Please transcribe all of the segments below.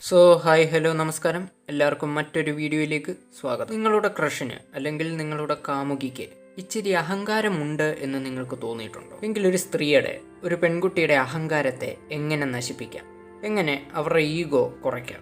Hi hello നമസ്കാരം. എല്ലാവർക്കും മറ്റൊരു വീഡിയോയിലേക്ക് സ്വാഗതം. നിങ്ങളുടെ ക്രഷിന് അല്ലെങ്കിൽ നിങ്ങളുടെ കാമുകിക്ക് ഇച്ചിരി അഹങ്കാരമുണ്ട് എന്ന് നിങ്ങൾക്ക് തോന്നിയിട്ടുണ്ടോ? എങ്കിൽ ഒരു സ്ത്രീയുടെ, ഒരു പെൺകുട്ടിയുടെ അഹങ്കാരത്തെ എങ്ങനെ നശിപ്പിക്കാം, എങ്ങനെ അവരുടെ ഈഗോ കുറയ്ക്കാം,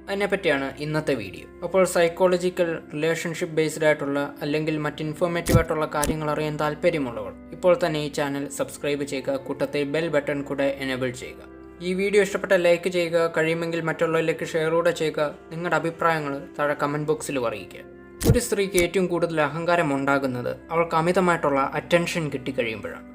അതിനെപ്പറ്റിയാണ് ഇന്നത്തെ വീഡിയോ. അപ്പോൾ സൈക്കോളജിക്കൽ, റിലേഷൻഷിപ്പ് ബേസ്ഡ് ആയിട്ടുള്ള അല്ലെങ്കിൽ മറ്റ് ഇൻഫോർമേറ്റീവ് ആയിട്ടുള്ള കാര്യങ്ങൾ അറിയാൻ താല്പര്യമുള്ളവർ ഇപ്പോൾ തന്നെ ഈ ചാനൽ സബ്സ്ക്രൈബ് ചെയ്യുക, കൂട്ടത്തിൽ ബെൽ ബട്ടൺ കൂടെ എനേബിൾ ചെയ്യുക. ഈ വീഡിയോ ഇഷ്ടപ്പെട്ട ലൈക്ക് ചെയ്യുക, കഴിയുമെങ്കിൽ മറ്റുള്ളവരിലേക്ക് ഷെയർ കൂടെ ചെയ്യുക. നിങ്ങളുടെ അഭിപ്രായങ്ങൾ താഴെ കമൻറ്റ് ബോക്സിൽ അറിയിക്കുക. ഒരു സ്ത്രീക്ക് ഏറ്റവും കൂടുതൽ അഹങ്കാരം ഉണ്ടാകുന്നത് അവൾക്ക് അമിതമായിട്ടുള്ള അറ്റൻഷൻ കിട്ടിക്കഴിയുമ്പോഴാണ്.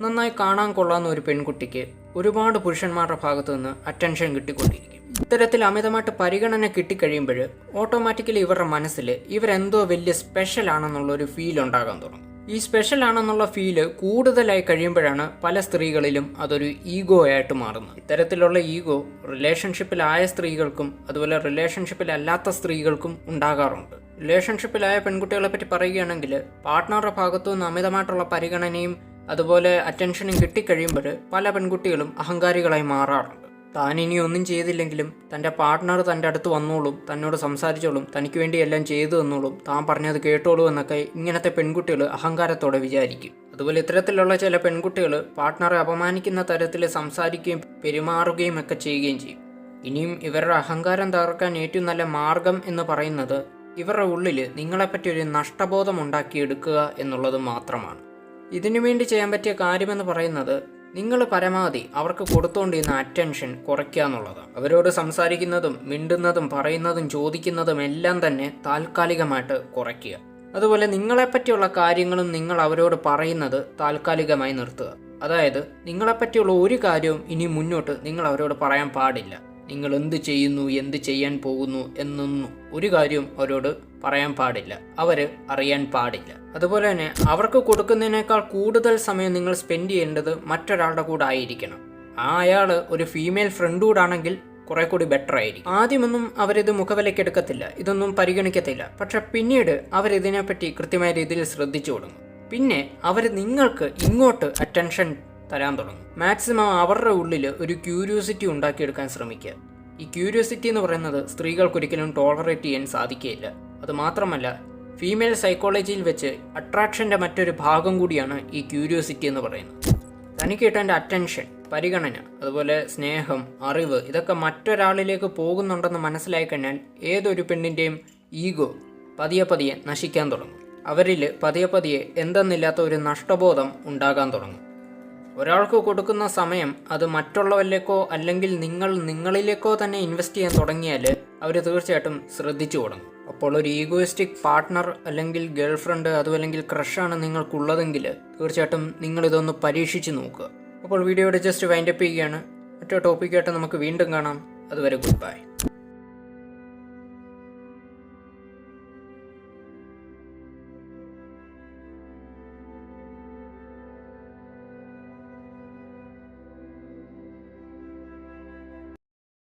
നന്നായി കാണാൻ കൊള്ളാവുന്ന ഒരു പെൺകുട്ടിക്ക് ഒരുപാട് പുരുഷന്മാരുടെ ഭാഗത്തു നിന്ന് അറ്റൻഷൻ കിട്ടിക്കൊണ്ടിരിക്കും. ഇത്തരത്തിൽ അമിതമായിട്ട് പരിഗണന കിട്ടിക്കഴിയുമ്പോൾ ഓട്ടോമാറ്റിക്കലി ഇവരുടെ മനസ്സിൽ ഇവരെന്തോ വലിയ സ്പെഷ്യൽ ആണെന്നുള്ളൊരു ഫീൽ ഉണ്ടാകാൻ തുടങ്ങും. ഈ സ്പെഷ്യൽ ആണെന്നുള്ള ഫീല് കൂടുതലായി കഴിയുമ്പോഴാണ് പല സ്ത്രീകളിലും അതൊരു ഈഗോ ആയിട്ട് മാറുന്നത്. ഇത്തരത്തിലുള്ള ഈഗോ റിലേഷൻഷിപ്പിലായ സ്ത്രീകൾക്കും അതുപോലെ റിലേഷൻഷിപ്പിലല്ലാത്ത സ്ത്രീകൾക്കും ഉണ്ടാകാറുണ്ട്. റിലേഷൻഷിപ്പിലായ പെൺകുട്ടികളെ പറ്റി പറയുകയാണെങ്കിൽ പാർട്ട്ണറുടെ ഭാഗത്തു നിന്ന് അമിതമായിട്ടുള്ള പരിഗണനയും അതുപോലെ അറ്റൻഷനും കിട്ടിക്കഴിയുമ്പോൾ പല പെൺകുട്ടികളും അഹങ്കാരികളായി മാറാറുണ്ട്. താൻ ഇനി ഒന്നും ചെയ്തില്ലെങ്കിലും തൻ്റെ പാർട്ട്ണർ തൻ്റെ അടുത്ത് വന്നോളും, തന്നോട് സംസാരിച്ചോളും, തനിക്ക് വേണ്ടി എല്ലാം ചെയ്തു തന്നോളും, താൻ പറഞ്ഞത് കേട്ടോളൂ എന്നൊക്കെ ഇങ്ങനത്തെ പെൺകുട്ടികൾ അഹങ്കാരത്തോടെ വിചാരിക്കും. അതുപോലെ ഇത്തരത്തിലുള്ള ചില പെൺകുട്ടികൾ പാർട്ട്ണറെ അപമാനിക്കുന്ന തരത്തിൽ സംസാരിക്കുകയും പെരുമാറുകയും ഒക്കെ ചെയ്യുകയും ചെയ്യും. ഇനിയും ഇവരുടെ അഹങ്കാരം തകർക്കാൻ ഏറ്റവും നല്ല മാർഗം എന്ന് പറയുന്നത് ഇവരുടെ ഉള്ളിൽ നിങ്ങളെപ്പറ്റി ഒരു നഷ്ടബോധം ഉണ്ടാക്കിയെടുക്കുക എന്നുള്ളത് മാത്രമാണ്. ഇതിനുവേണ്ടി ചെയ്യാൻ പറ്റിയ കാര്യമെന്ന് പറയുന്നത് നിങ്ങൾ പരമാവധി അവർക്ക് കൊടുത്തുകൊണ്ടിരുന്ന അറ്റൻഷൻ കുറയ്ക്കുക എന്നുള്ളതാണ്. അവരോട് സംസാരിക്കുന്നതും മിണ്ടുന്നതും പറയുന്നതും ചോദിക്കുന്നതും എല്ലാം തന്നെ താൽക്കാലികമായിട്ട് കുറയ്ക്കുക. അതുപോലെ നിങ്ങളെപ്പറ്റിയുള്ള കാര്യങ്ങളും നിങ്ങൾ അവരോട് പറയുന്നത് താൽക്കാലികമായി നിർത്തുക. അതായത് നിങ്ങളെപ്പറ്റിയുള്ള ഒരു കാര്യവും ഇനി മുന്നോട്ട് നിങ്ങൾ അവരോട് പറയാൻ പാടില്ല. നിങ്ങൾ എന്ത് ചെയ്യുന്നു, എന്ത് ചെയ്യാൻ പോകുന്നു എന്നൊന്നും ഒരു കാര്യവും അവരോട് പറയാൻ പാടില്ല, അവർ അറിയാൻ പാടില്ല. അതുപോലെ തന്നെ അവർക്ക് കൊടുക്കുന്നതിനേക്കാൾ കൂടുതൽ സമയം നിങ്ങൾ സ്പെൻഡ് ചെയ്യേണ്ടത് മറ്റൊരാളുടെ കൂടെ ആയിരിക്കണം. അയാൾ ഒരു ഫീമെയിൽ ഫ്രണ്ട് കൂടാണെങ്കിൽ കുറെ കൂടി ബെറ്റർ ആയിരിക്കും. ആദ്യമൊന്നും അവരിത് മുഖവിലക്കെടുക്കത്തില്ല, ഇതൊന്നും പരിഗണിക്കത്തില്ല. പക്ഷെ പിന്നീട് അവരിതിനെപ്പറ്റി കൃത്യമായ രീതിയിൽ ശ്രദ്ധിച്ചു തുടങ്ങും. പിന്നെ അവർ നിങ്ങൾക്ക് ഇങ്ങോട്ട് അറ്റൻഷൻ തരാൻ തുടങ്ങും. മാക്സിമം അവരുടെ ഉള്ളിൽ ഒരു ക്യൂരിയോസിറ്റി ഉണ്ടാക്കിയെടുക്കാൻ ശ്രമിക്കുക. ഈ ക്യൂരിയോസിറ്റി എന്ന് പറയുന്നത് സ്ത്രീകൾക്കൊരിക്കലും ടോളറേറ്റ് ചെയ്യാൻ സാധിക്കുകയില്ല. അതുമാത്രമല്ല, ഫീമെയിൽ സൈക്കോളജിയിൽ വെച്ച് അട്രാക്ഷൻ്റെ മറ്റൊരു ഭാഗം കൂടിയാണ് ഈ ക്യൂരിയോസിറ്റി എന്ന് പറയുന്നത്. തനിക്ക് കിട്ടേണ്ട അറ്റൻഷൻ, പരിഗണന, അതുപോലെ സ്നേഹം, അറിവ് ഇതൊക്കെ മറ്റൊരാളിലേക്ക് പോകുന്നുണ്ടെന്ന് മനസ്സിലായി കഴിഞ്ഞാൽ ഏതൊരു പെണ്ണിൻ്റെയും ഈഗോ പതിയെ പതിയെ നശിക്കാൻ തുടങ്ങും. അവരിൽ പതിയെ പതിയെ എന്തെന്നില്ലാത്ത ഒരു നഷ്ടബോധം ഉണ്ടാകാൻ തുടങ്ങും. ഒരാൾക്ക് കൊടുക്കുന്ന സമയം അത് മറ്റുള്ളവരിലേക്കോ അല്ലെങ്കിൽ നിങ്ങളിലേക്കോ തന്നെ ഇൻവെസ്റ്റ് ചെയ്യാൻ തുടങ്ങിയാൽ അവർ തീർച്ചയായിട്ടും ശ്രദ്ധിച്ചു തുടങ്ങും. അപ്പോൾ ഒരു ഈഗോയിസ്റ്റിക് പാർട്ട്ണർ അല്ലെങ്കിൽ ഗേൾ ഫ്രണ്ട് അതുമല്ലെങ്കിൽ ക്രഷാണ് നിങ്ങൾക്കുള്ളതെങ്കിൽ തീർച്ചയായിട്ടും നിങ്ങളിതൊന്ന് പരീക്ഷിച്ച് നോക്കുക. അപ്പോൾ വീഡിയോയുടെ ജസ്റ്റ് വൈൻഡപ്പ് ചെയ്യുകയാണ്. മറ്റൊരു ടോപ്പിക്കായിട്ട് നമുക്ക് വീണ്ടും കാണാം. അതുവരെ ഗുഡ് ബൈ.